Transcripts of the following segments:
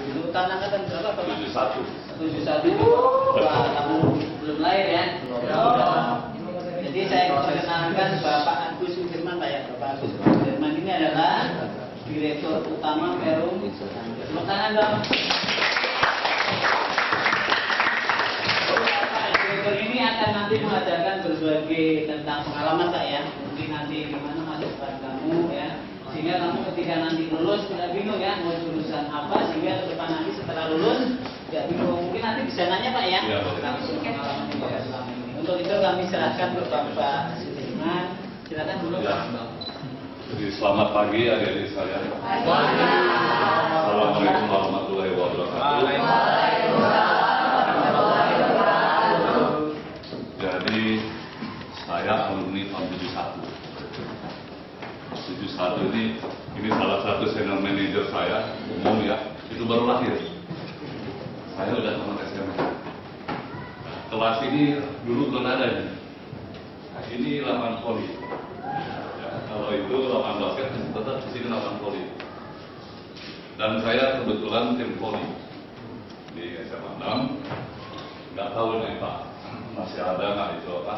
Dulu tahun angkatan berapa Pak? 71. 71 itu. Wah, kamu belum lahir ya? Jadi saya perkenalkan Bapak Agus Sudirman Pak ya. Bapak Agus Sudirman ini adalah Direktur Utama Perum. Tepuk tangan dong. Pak Direktur ini akan nanti mengajarkan berbagai tentang pengalaman Pak ya. Mungkin nanti gimana masa depan kamu ya. Sehingga kamu ketika nanti lulus tidak bingung ya mau jurusan apa, sehingga ke depan nanti setelah lulus tidak bingung. Mungkin nanti bisa nanya Pak ya. Ya, Langsung pengalaman yang Bapak selama ini. Untuk itu kami serahkan ke Bapak Sudirman. Silakan dulu Ya. Pak. Jadi selamat pagi adik-adik sekalian. Assalamualaikum warahmatullahi wabarakatuh. Jadi saya alumni tahun 71. 71 ini salah satu senior manajer saya umum ya, itu baru lahir. Saya udah teman SMA. Kelas ini dulu belum ada nih. Nah, ini lapangan voli. Ya, kalau itu lapangan basket tetap di sini lapangan voli. Dan saya kebetulan tim voli di SMA 6. Nggak tahu nih Pak, masih ada nggak itu apa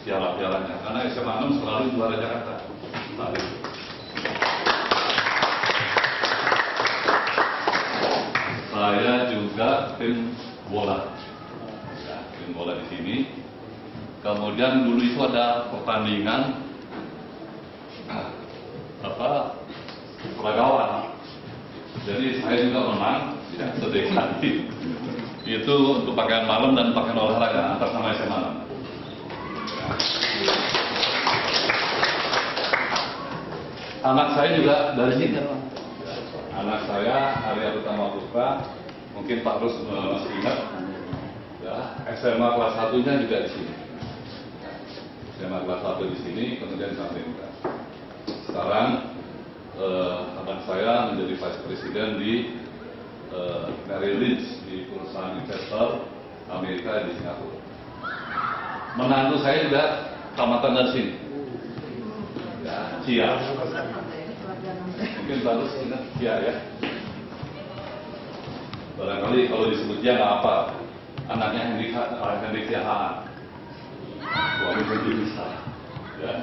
piala-pialanya? Karena SMA 6 selalu juara Jakarta. Nah, itu. Saya juga tim bola, ya, tim bola di sini. Kemudian dulu itu ada pertandingan peragawan. Jadi saya juga menang, ya, sedekati. Itu untuk pakaian malam dan pakaian olahraga antar sama SMA 6. Anak saya juga dari sini. Anak saya Arya Utama Putra, mungkin Pak Rus masih ingat. Ya, SMA kelas 1-nya juga di sini. SMA kelas 1 di sini, kemudian sampai enggak. Sekarang anak saya menjadi Vice President di Merrill Lynch, di perusahaan investor Amerika di Singapura. Menantu saya juga tamatan dari sini. Ya, Cia. Mungkin baru ingat Cia ya. Barangkali kalau disebut Cia nggak apa. Anaknya Hendrik Haan. Suami saya bisa. Ya.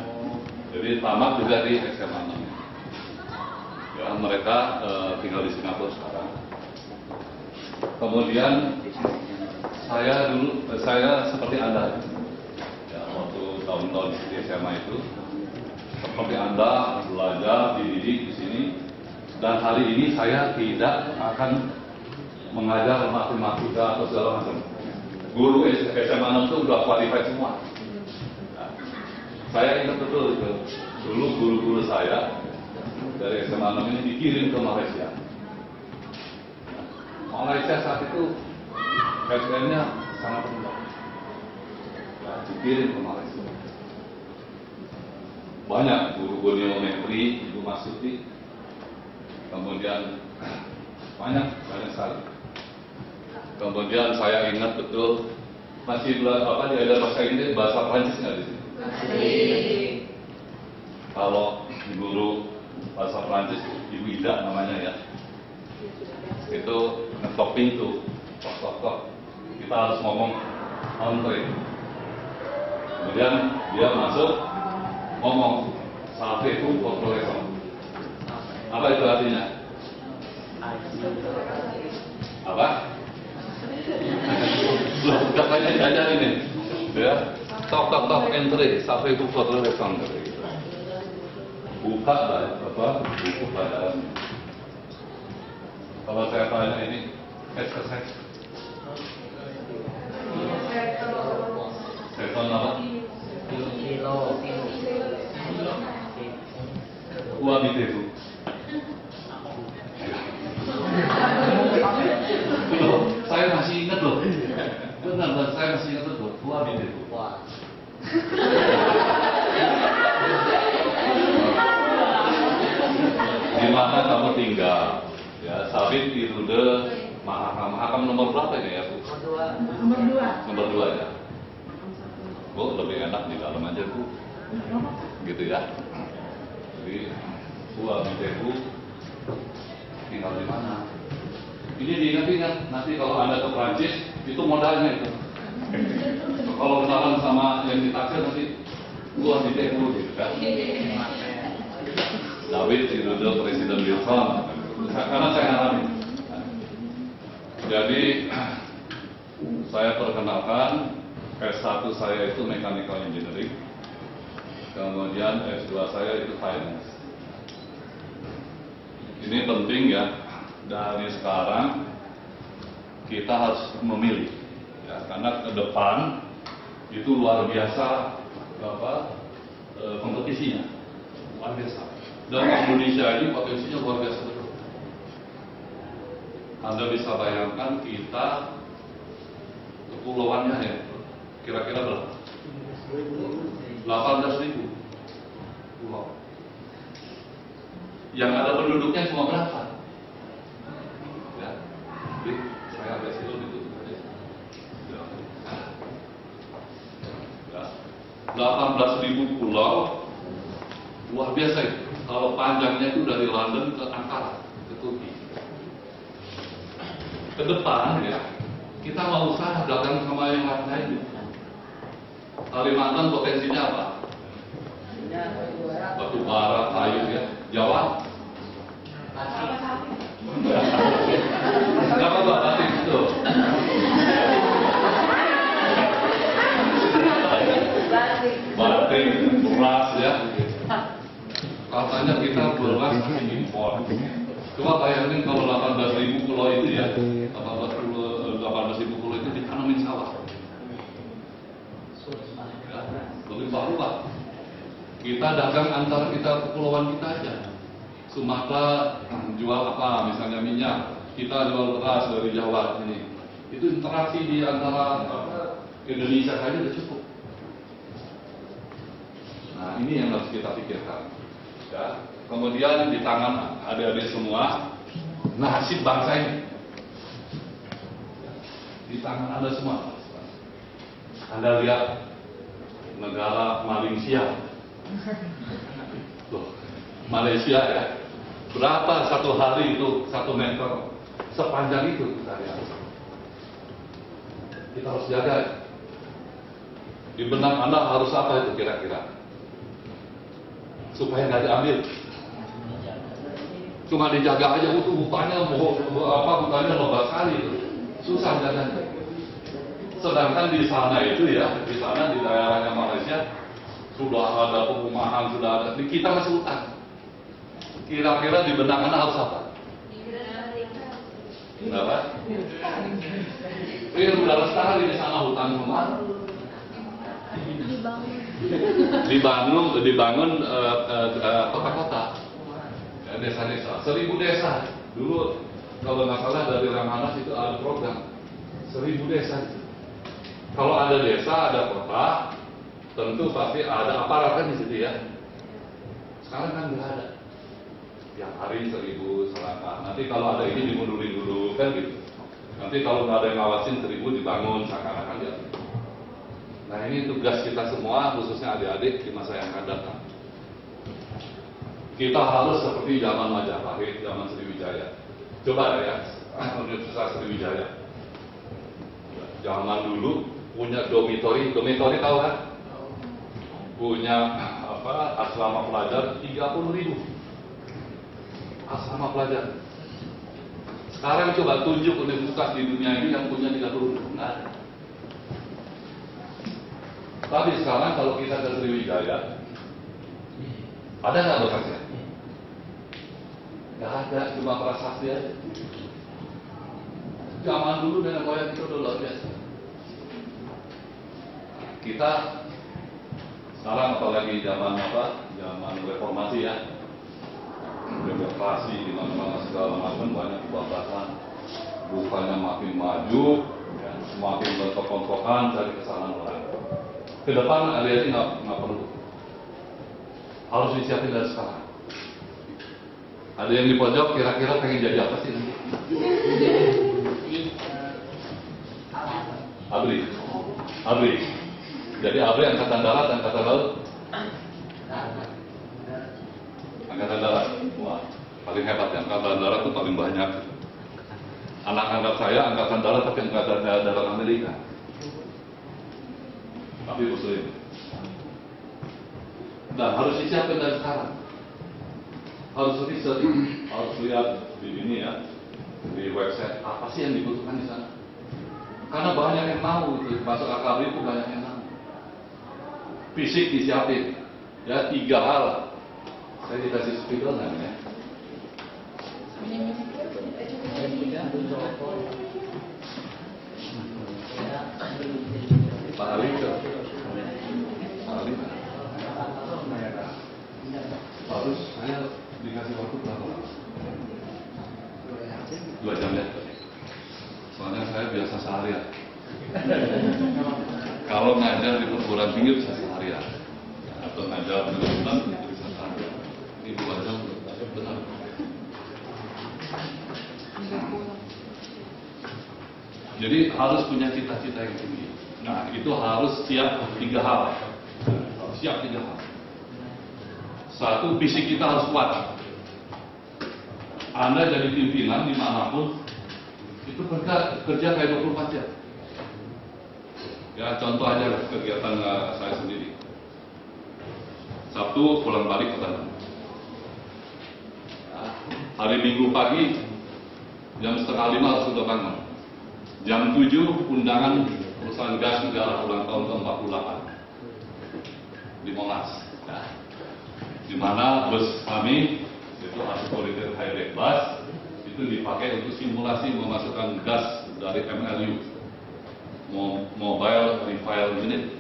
Jadi tamat juga di SMA 6. Ya, mereka tinggal di Singapura sekarang. Kemudian saya seperti Anda. Ya, waktu tahun-tahun di SMA itu. Seperti Anda belajar, dididik di sini, dan hari ini saya tidak akan mengajar matematika atau segala macam. Guru SMA 6 itu sudah qualified semua. Nah, saya ingat betul itu. Dulu guru-guru saya dari SMA 6 ini dikirim ke Malaysia. Malaysia saat itu SDM-nya sangat rendah. Nah, dikirim ke Malaysia. Banyak guru geometri, Ibu Masuti, kemudian banyak sekali. Kemudian saya ingat betul masih diajar bahasa Inggris, bahasa Prancis nggak di sini? Masih. Kalau guru bahasa Prancis Ibu Ida namanya ya, itu ngetok pintu, tok. Kita harus ngomong entree. Kemudian dia masuk. Ngomong sampai itu kontrolesor. Apa itu artinya? Apa? Belum banyak ajar ini. Ya, tok entry sampai itu kontrolesor. Buka buku pelajaran. Kalau saya tanya ini exercise. Seton apa? Tua biteku. Loh, saya masih ingat loh. Benar, saya masih ingat betul. Tua biteku. Di mana kamu tinggal? Ya, Sabit Irude Mahakam nomor berapa ini ya Bu? Nomor 2 ya. Bu, lebih enak di dalam aja Bu. Gitu ya. Jadi Bu, Bu tinggal di mana? Ini diingat-ingat, nanti kalau Anda ke Prancis, itu modalnya itu. Kalau kenalan sama yang ditaksir nanti, gua di demo gitu kan. David Tinudo Presiden Wilson, karena saya alami. Jadi, saya perkenalkan, S1 saya itu Mechanical Engineering, kemudian S2 saya itu Finance. Ini penting ya, dari sekarang kita harus memilih, ya, karena ke depan itu luar biasa kompetisinya, luar biasa. Dan Indonesia ini potensinya luar biasa betul. Anda bisa bayangkan kita kepulauannya ya, kira-kira berapa? 18.000 pulau. Yang ada penduduknya cuma berapa? Ya, jadi saya agak silap itu. Ya, 18.000 pulau, luar biasa itu. Kalau panjangnya itu dari London ke Ankara, ke Turki. Ke depan ya, kita mau usaha dagang sama yang lain. Kalimantan potensinya apa? Batu bara, kayu ya. Jawa? Kenapa Pak Batik itu? Batik, beras ya. Katanya kita beras impor. Coba bayangin kalau 18.000 pulau itu ya, 18.000 pulau itu ditanamin sawah. Lebih baru Pak. Kita dagang antara kita kepulauan kita aja. Sumatera jual apa, misalnya minyak, kita jual beras dari Jawa ini. Itu interaksi di antara Indonesia saja sudah cukup. Nah ini yang harus kita pikirkan. Ya. Kemudian di tangan adik-adik semua, nasib bangsa ini di tangan Anda semua. Anda lihat negara Malaysia. Loh, Malaysia ya, berapa satu hari itu 1 meter sepanjang itu kita lihat. Kita harus jaga. Di benak Anda harus apa itu kira-kira? Supaya nggak diambil. Cuma dijaga aja itu hutannya hutannya lebat sekali itu. Susah jaganya. Sedangkan di sana itu ya, di sana di daerahnya Malaysia sudah ada perumahan, sudah ada. Di kita masih hutan. Kira-kira di benak Anda harus apa? Berapa? Ini udah lestari di sana hutan semua. Dibangun kota-kota, ya, desa-desa, 1.000 desa. Dulu kalau nggak salah dari Ramanas itu ada program 1.000 desa. Kalau ada desa, ada kota, tentu pasti ada aparat kan di situ ya. Sekarang kan nggak ada. Tiap hari 1.000 selatan. Nanti kalau ada ini dimundurin dulu kan gitu. Nanti kalau nggak ada yang ngawasin 1.000 dibangun seakan-akan ya. Nah ini tugas kita semua, khususnya adik-adik di masa yang akan datang. Kita harus seperti zaman Majapahit, zaman Sriwijaya. Coba ya, Universitas Sriwijaya. Zaman dulu punya dormitory tahu kan? Punya asrama pelajar 30.000. Asrama pelajar. Sekarang coba tunjuk universitas di dunia ini yang punya 30.000. Nggak ada. Tapi sekarang kalau kita ke Sriwijaya, ada nggak bekasnya? Nggak ada, cuma prasasti aja. Zaman dulu dengan moyang itu udah luar biasa. Kita sekarang apalagi zaman zaman reformasi ya, demokrasi di mana-mana segala macam banyak kebablasan, rupanya makin maju, ya, semakin berkepon-kopan cari kesalahan orang. Ke depan adik-adik nggak perlu, harus disiapin dari sekarang. Ada yang di pojok kira-kira pengen jadi apa sih nanti? Abri. Jadi Abri angkatan darat, angkatan laut. Angkatan darat, wah paling hebat ya. Angkatan darat itu paling banyak. Anak angkat saya angkatan darat tapi angkatan darat Amerika. Tapi Muslim. Dan harus disiapkan dari sekarang. Harus riset, harus lihat di ini ya, di website apa sih yang dibutuhkan di sana. Karena banyak yang mau itu, masuk AKB itu banyak yang mau. Fisik disiapin, ya 3 hal. Saya dikasih spidol namanya. Pak Ali ke? Pak Ali. Harus saya dikasih waktu berapa lama? 2 jam ya. Soalnya saya biasa seharian. Kalau ngajar di perguruan tinggi bisa seharian, atau ngajar di hutan itu bisa seharian. Ini 2 jam benar. Jadi harus punya cita-cita yang tinggi. Nah itu harus siap 3 hal. Harus siap 3 hal. 1, fisik kita harus kuat. Anda jadi pimpinan dimanapun itu kerja kayak 24 jam. Ya contoh aja kegiatan saya sendiri. Sabtu pulang balik ke Bandung. Hari Minggu pagi jam 4:30 harus sudah bangun. Jam 7 undangan perusahaan gas negara ulang tahun ke-48 di Monas. Ya. Di mana bus kami itu Aspirated High-Deck Bus itu dipakai untuk simulasi memasukkan gas dari MRU, Mobile Refill Unit.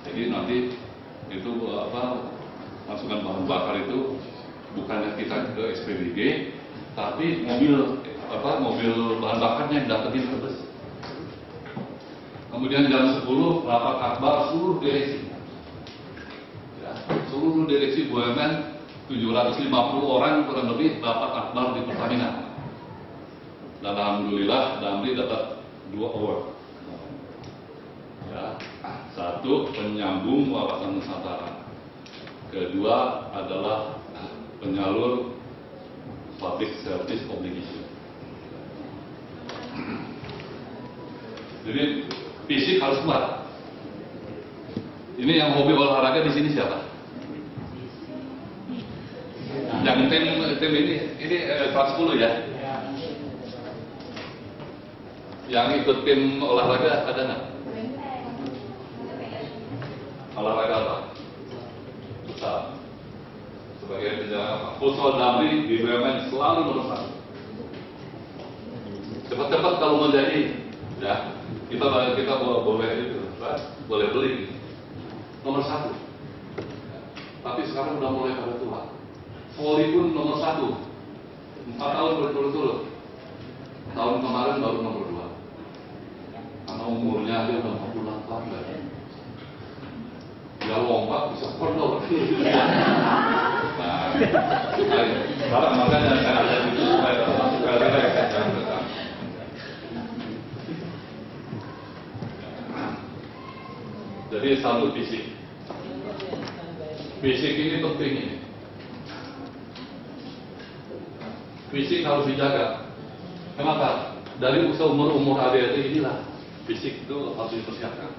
Jadi nanti itu masukan bahan bakar itu bukannya kita ke SPBG, tapi mobil bahan bakarnya yang datangin ke bus. Kemudian jam 10 rapat akbar seluruh direksi. Ya, seluruh direksi BUMN 750 orang kurang lebih dapat akbar di Pertamina. Dan alhamdulillah Damri dapat 2 award. Ya, 1 penyambung wawasan Nusantara. Kedua adalah penyalur public service obligation. Jadi fisik harus kuat. Ini yang hobi olahraga di sini siapa? Yang tim ini kelas 10 ya? Yang ikut tim olahraga ada nggak? Olahraga apa? Futsal. Sebagai penjaga futsal Damri di BUMN selalu nomor 1. Cepat-cepat kalau mau jadi, ya kita boleh itu, boleh beli nomor 1. Tapi sekarang udah mulai pada tua. Voli pun nomor 1, 4 tahun berturut-turut. Tahun kemarin baru nomor 2. Karena umurnya dia udah 40 tahun lagi. Dia lompat bisa kendor. Nah, sekarang makanya saya ada itu supaya relax ya. Jadi 1 fisik. Fisik ini penting ini. Fisik harus dijaga. Kenapa? Dari usia umur adik-adik inilah fisik itu harus dipersiapkan.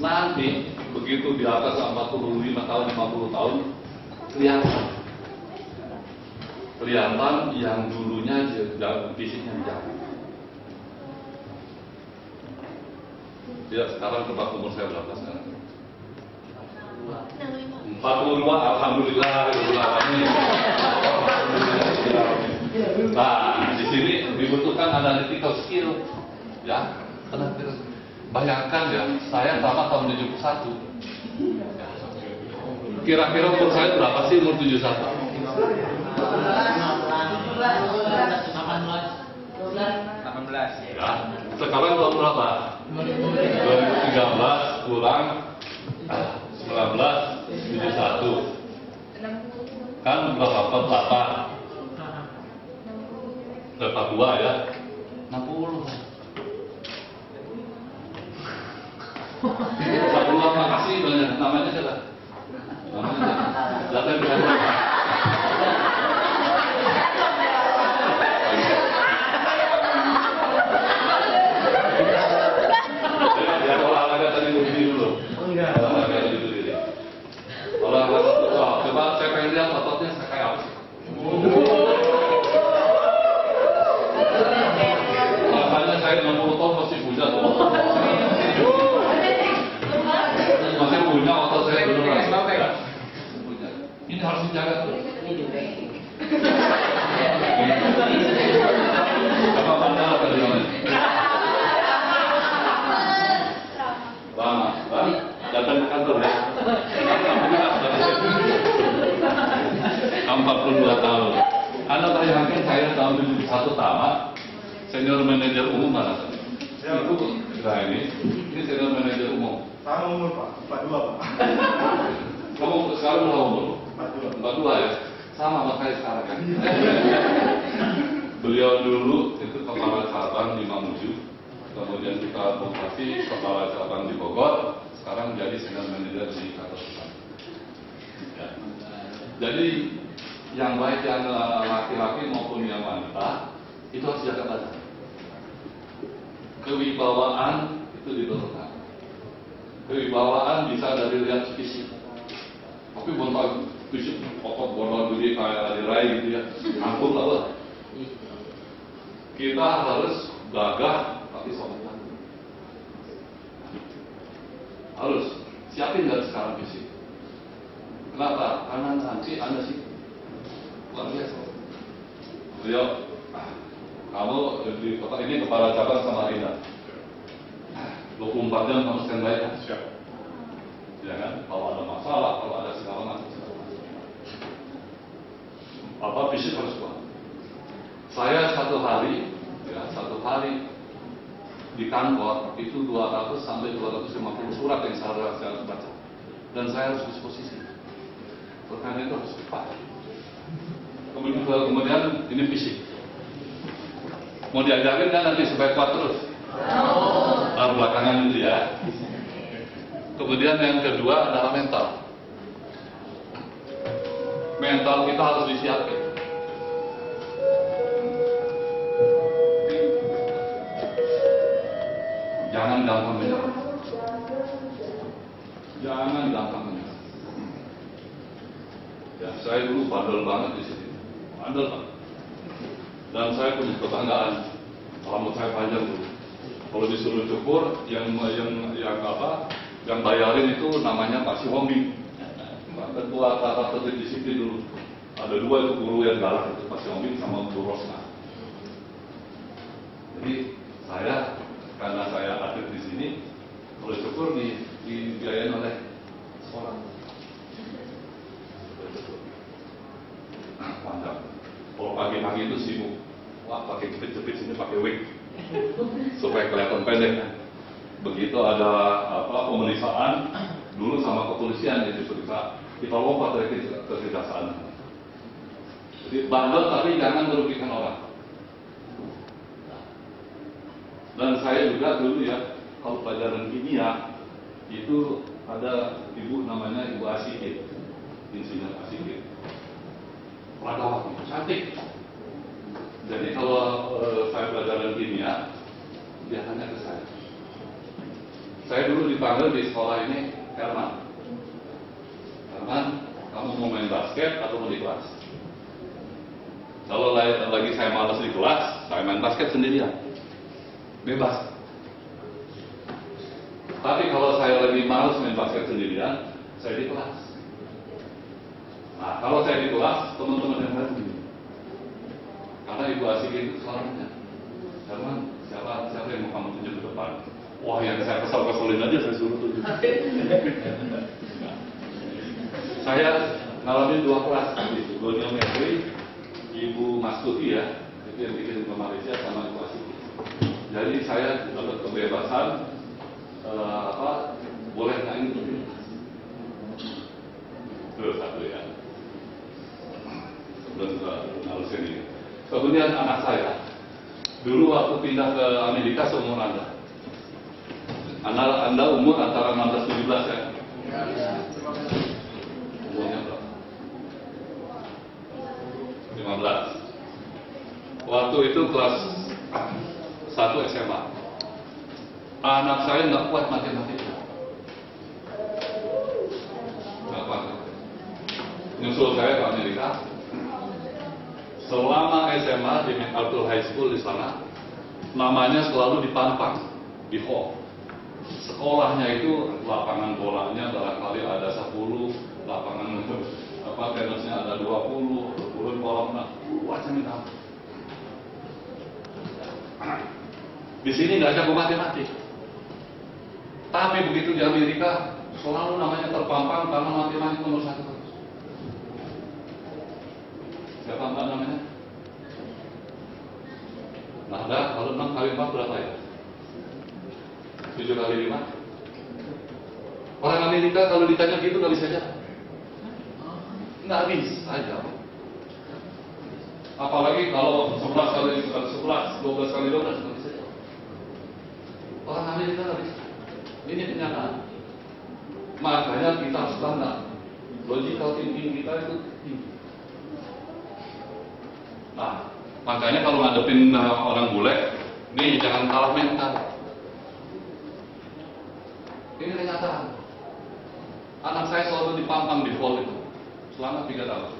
Nanti begitu di atas 45 tahun, 50 tahun kelihatan yang dulunya fisiknya dijaga. Ya sekarang tempat umur saya berapa sekarang? 42, alhamdulillah. Nah, di sini dibutuhkan analytical skill, ya. Bayangkan ya, saya tamat tahun 71. Kira-kira umur saya berapa sih umur 71? 18. Ya, sekarang tahun berapa? 2013 pulang 1971. Kan berapa? 48. 42 ya. 60. Makasih banyak. Namanya siapa? Datang ke sana. saya 60 tahun masih punya tuh. Masih punya otot saya beneran. Ya. Ini harus dijaga tuh. Apa bandara tadi namanya? Lama, datang ke kantor ya. 42 tahun. Anda bayangkan saya tahun 71 tamat, senior manajer umum mana tadi? Nah ini senior manajer umum. Saya umur Pak, 42 Pak. Kamu sekarang berapa umur? 42 ya? Sama makanya sekarang kan. Beliau dulu itu kepala cabang di Mamuju, kemudian kita mutasi kepala cabang di Bogor, sekarang jadi senior manajer di kantor pusat. Ya. Jadi yang baik yang laki-laki maupun yang wanita itu harus jaga badan. Kewibawaan itu diperlukan. Kewibawaan bisa dari lihat fisik. Tapi bukan fisik otot bodoh gede kayak dirai gitu ya. Angkut lah. Kita harus gagah tapi sopan. Harus siapin dari sekarang fisik. Kenapa? Karena nanti Anda sih luar biasa. Beliau, kamu di kota ini kepala cabang Samarinda. 24 jam kamu standby kan? Siap. Ya kan? Kalau ada masalah, kalau ada segala macam. Apa fisik harus kuat. Saya satu hari di kantor itu 200 sampai 250 surat yang saya harus baca. Dan saya harus disposisi. Karena itu harus cepat. Kemudian ini fisik. Mau diajarin kan nanti supaya kuat terus. Lalu belakangan itu ya. Kemudian yang kedua adalah mental. Mental kita harus disiapkan. Jangan gampang menyerah. Jangan gampang menyerah. Ya, saya dulu bandel banget di sini. Bandel banget. Dan saya punya kebanggaan. Rambut saya panjang dulu. Kalau disuruh cukur, yang bayarin itu namanya Pak Sihombing. Ketua tata tertib disiplin dulu. Ada dua itu guru yang galak, itu Pak Sihombing sama Bu Rosna. Jadi saya, karena saya aktif di sini, kalau cukur dibiayain oleh sekolah. Mantap. Kalau pagi-pagi itu sibuk, wah pakai jepit-jepit sini pakai wig supaya kelihatan pendek. Begitu ada pemeriksaan dulu sama kepolisian itu diperiksa, kita lompat dari kejaksaan. Jadi bandel tapi jangan merugikan orang. Dan saya juga dulu ya, kalau pelajaran kimia itu ada ibu namanya Ibu Asikit, Insinyur Asikit. Perawat itu cantik. Jadi kalau saya pelajaran kimia, dia tanya ke saya. Saya dulu dipanggil di sekolah ini, Herman, kamu mau main basket atau mau di kelas? Kalau lagi saya malas di kelas, saya main basket sendirian. Bebas. Tapi kalau saya lagi malas main basket sendirian, saya di kelas. Nah, kalau saya di kelas, teman-teman yang lain begini. Karena Ibu Asik itu selalunya, Herman, siapa yang mau kamu tunjuk ke depan? Wah, yang saya kesal-kesalin aja saya suruh tunjuk. Saya ngalamin 2 kelas gitu, goniometri, Ibu Mastuti ya, itu yang bikin ke Malaysia sama Ibu Asik. Jadi saya dapat kebebasan, boleh naik tunjuk. Itu satu ya. Harus ini. Kemudian anak saya, dulu waktu pindah ke Amerika seumur Anda. Anda umur antara 16-17 ya? Umurnya berapa? 15. Waktu itu kelas 1 SMA. Anak saya nggak kuat matematika. Nggak kuat. Nyusul saya ke Amerika. Selama SMA di MacArthur High School di sana, namanya selalu dipampang di hall. Sekolahnya itu lapangan bolanya barangkali ada 10, lapangan tenisnya ada 20 kolam, macam itu. Di sini nggak jago matematik, tapi begitu di Amerika selalu namanya terpampang karena matematik nomor 1 terus. Siapa mbak namanya? Nahda, kalau 6 kali 4 berapa ya? 7 kali 5? Orang Amerika kalau ditanya gitu nggak bisa jawab. Nggak bisa aja. Apalagi kalau 11 kali 11, 12 kali 12 nggak bisa jawab. Orang Amerika nggak bisa. Ini kenyataan. Makanya kita harus standar. Logical thinking kita itu tinggi. Nah, makanya kalau ngadepin orang bule, nih jangan kalah mental. Ini kenyataan. Anak saya selalu dipampang di hall itu selama 3 tahun.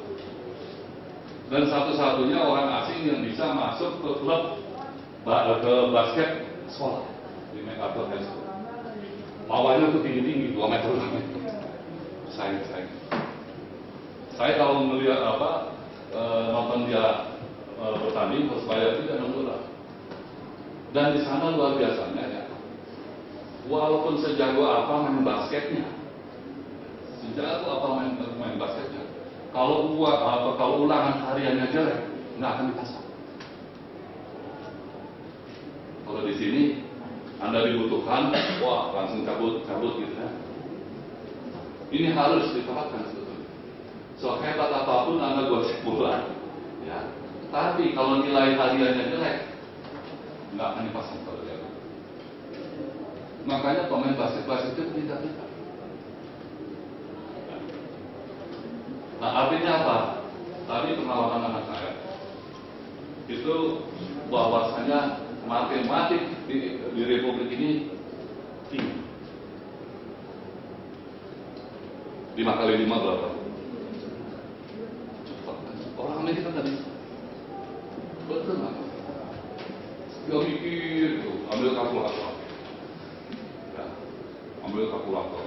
Dan satu-satunya orang asing yang bisa masuk ke klub ke basket sekolah di MacArthur High School. Lawannya tuh tinggi-tinggi, 2 meter. Saya kalau melihat nonton dia bertanding Persebaya itu dan bola. Dan di sana luar biasanya ya. Walaupun sejago apa main basketnya, main basketnya, kalau ulangan hariannya jelek, nggak akan dipasang. Kalau di sini Anda dibutuhkan, wah langsung cabut gitu ya. Ini harus diterapkan sebetulnya. So hebat apapun Anda gosip bola, ya. Tapi kalau nilai hariannya jelek, nggak akan dipasang kalau dia. Makanya pemain basket itu tidak. Nah artinya apa? Tadi pengalaman anak saya itu bahwasanya matematik di Republik ini tinggi. 5 kali 5 berapa? Cepat. Orang Amerika nggak bisa. Betul nggak? Dia mikir tuh, ambil kalkulator. Ya, ambil kalkulator.